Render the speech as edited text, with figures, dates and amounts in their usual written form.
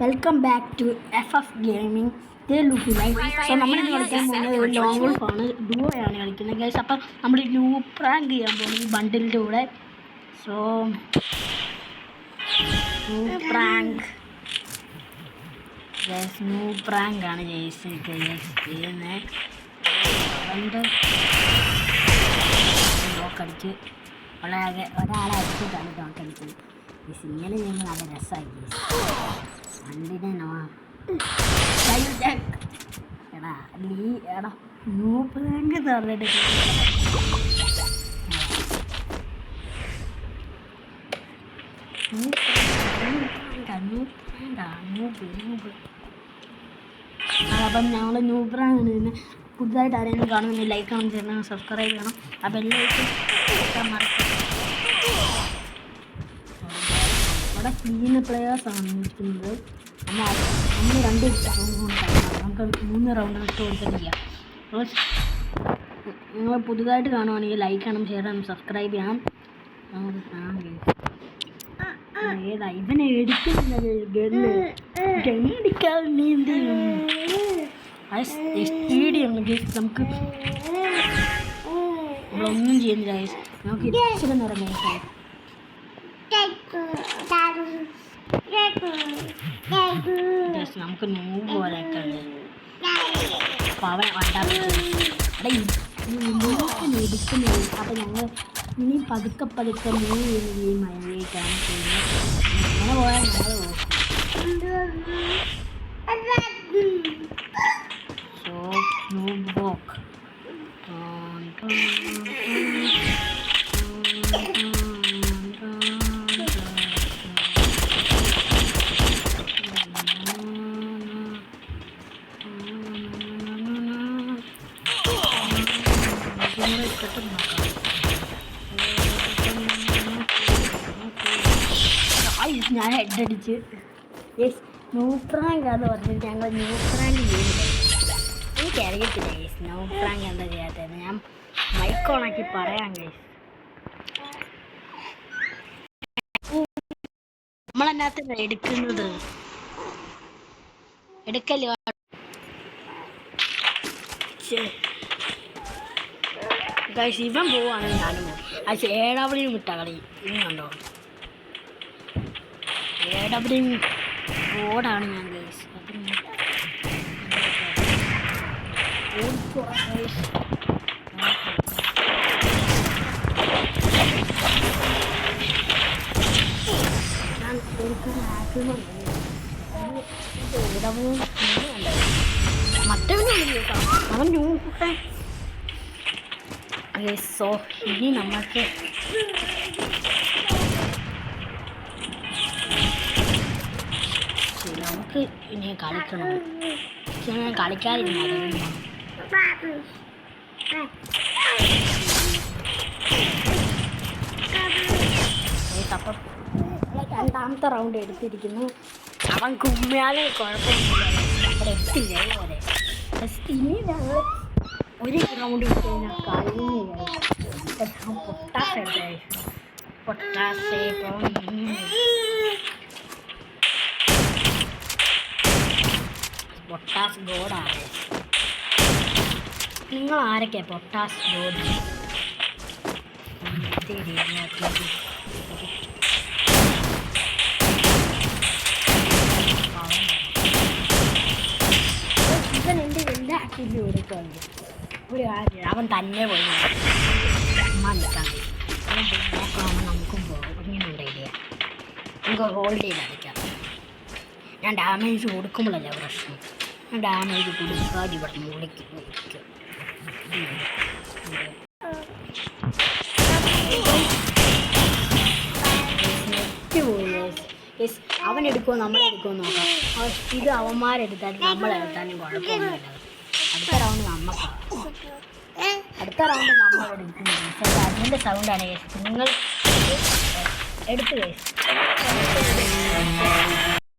Welcome back to FF gaming. So നമ്മളിന്ന് കളിക്കാൻ പോകുന്നത് ഒരു ലോങ് ഗോൾഫാണ്. ഡുവോയാണ് കളിക്കുന്നത് ഗൈസ്. അപ്പം നമ്മൾ ന്യൂ പ്രാങ്ക് ചെയ്യാൻ പോകുന്നത് ഈ ബണ്ടിലിൻ്റെ കൂടെ. സോ ന്യൂ പ്രാങ്ക് ആണ് ചെയ്യുന്നത്. ലോക്കടിച്ച് ഒരാളെ അടിച്ചിട്ടാണ് ലോക്കടിച്ചത്. ഇങ്ങനെ ചെയ്യുമ്പോൾ നല്ല രസമായി വണ്ടിനെ എടാ ന്യൂ പ്രാങ്ക് പറഞ്ഞിട്ട് അപ്പം ഞങ്ങൾ ന്യൂ പ്രാങ്ക് തന്നെ. പുതുതായിട്ട് ആരെങ്കിലും കാണുമെങ്കിൽ ലൈക്ക് കാണും ചെയ്യണം, സബ്സ്ക്രൈബ് ചെയ്യണം. ആ ബെല്ലൈക്കൻ മറക്കണം. ഇവിടെ ക്ലീൻ പ്ലെയേഴ്സാണ് നിൽക്കുന്നത്. നമ്മൾ 2 നമുക്ക് 3 റൗണ്ട് ഇട്ട് കൊടുത്തിട്ടില്ല. നിങ്ങൾ പുതുതായിട്ട് കാണുവാണെങ്കിൽ ലൈക്ക് ചെയ്യണം, ഷെയർ ചെയ്യണം, സബ്സ്ക്രൈബ് ചെയ്യണം. ഏതാ ഇവനെ എടുക്കുന്നില്ല ഗണ്ണടിക്കാൻ നീ എന്ത് ചെയ്യും? നമുക്ക് നമ്മളൊന്നും ചെയ്യുന്നില്ല. നമുക്ക് ഇച്ചിരി നേരം കഴിക്കാം. നമുക്ക് നൂറ് പോലെയൊക്കെ ഉണ്ട്. അപ്പോൾ അവൻ എടുക്കുന്നത്. അപ്പം ഞങ്ങൾ ഇനി പതുക്കെ മൂവ് ചെയ്യുകയും മഴയൊക്കെയാണ് ചെയ്യുന്നത്. അങ്ങനെ പോയാൽ ഞങ്ങൾ സോ നൂബ് വോക്ക്. ഞാൻ ഹെഡടിച്ച് ന്യൂ പ്രാങ്ക് എന്ന് പറഞ്ഞിട്ട് ഞങ്ങൾ ന്യൂ പ്രാങ്ക് ചെയ്യുന്നില്ല. എനിക്കറിയത്തില്ല ഗൈസ് ന്യൂ പ്രാങ്ക് എന്താ ചെയ്യാത്തത്. ഞാൻ മൈക്ക് ഓണാക്കി പറയാം ഗൈസ്. നമ്മളതിനകത്ത് എടുക്കുന്നത് എടുക്കല്ലോ ഗൈസ്. ഇവൻ പോവാണെങ്കിൽ ഞാനും പോകും. അത് ഏഴാവളിയും വിട്ട കളി ഇനി കണ്ടോ. ഏഴാവളിയും റോഡാണ് ഞാൻ ഗൈസ്. അവൻ നോക്കട്ടെ. സോ ഇനി നമുക്ക് ഇനി കളിക്കണം. ഞാൻ കളിക്കാതിരുന്നു. അപ്പം രണ്ടാമത്തെ റൗണ്ട് എടുത്തിരിക്കുന്നു. അവൻ കുമ്മിയാൽ കുഴപ്പമൊന്നുമില്ല. നമ്മുടെ എത്തില്ല പോലെ. ഇനി ഞങ്ങൾ ഒരു റൗണ്ട് ഇട്ട് കഴിഞ്ഞാൽ പൊട്ടാസ് ഗോഡാണ്. നിങ്ങൾ ആരൊക്കെയാണ് പൊട്ടാസ് ഗോഡ്? ഇവൻ എൻ്റെ എല്ലാ ആക്ടിവിറ്റി കൊടുക്കുന്നുണ്ട്. ഒരു കാര്യം അവൻ തന്നെ പോയി അമ്മ നിൽക്കാൻ നോക്കാവുമ്പോൾ നമുക്കും പോകും. ഇങ്ങനെ ഉണ്ടെങ്കിൽ നമുക്ക് ഹോൾഡ് ചെയ്ത് അടിക്കാം. ഞാൻ ഡാമേജ് കൊടുക്കുമ്പോഴല്ല പ്രശ്നം. ഞാൻ ഡാമേജ് കൊടുക്കാതെ ഇവിടെ വിളിക്കും. അവൻ എടുക്കുമോ നമ്മളെടുക്കുമോ നോക്കാം. ഇത് അവന്മാരെടുത്താലും നമ്മളെടുത്താലും കുഴപ്പമൊന്നുമില്ല. അടുത്ത റൗണ്ട് നമ്മളെടുക്കുന്നു. അതിൻ്റെ സൗണ്ടാണ് നിങ്ങൾ എടുത്തു.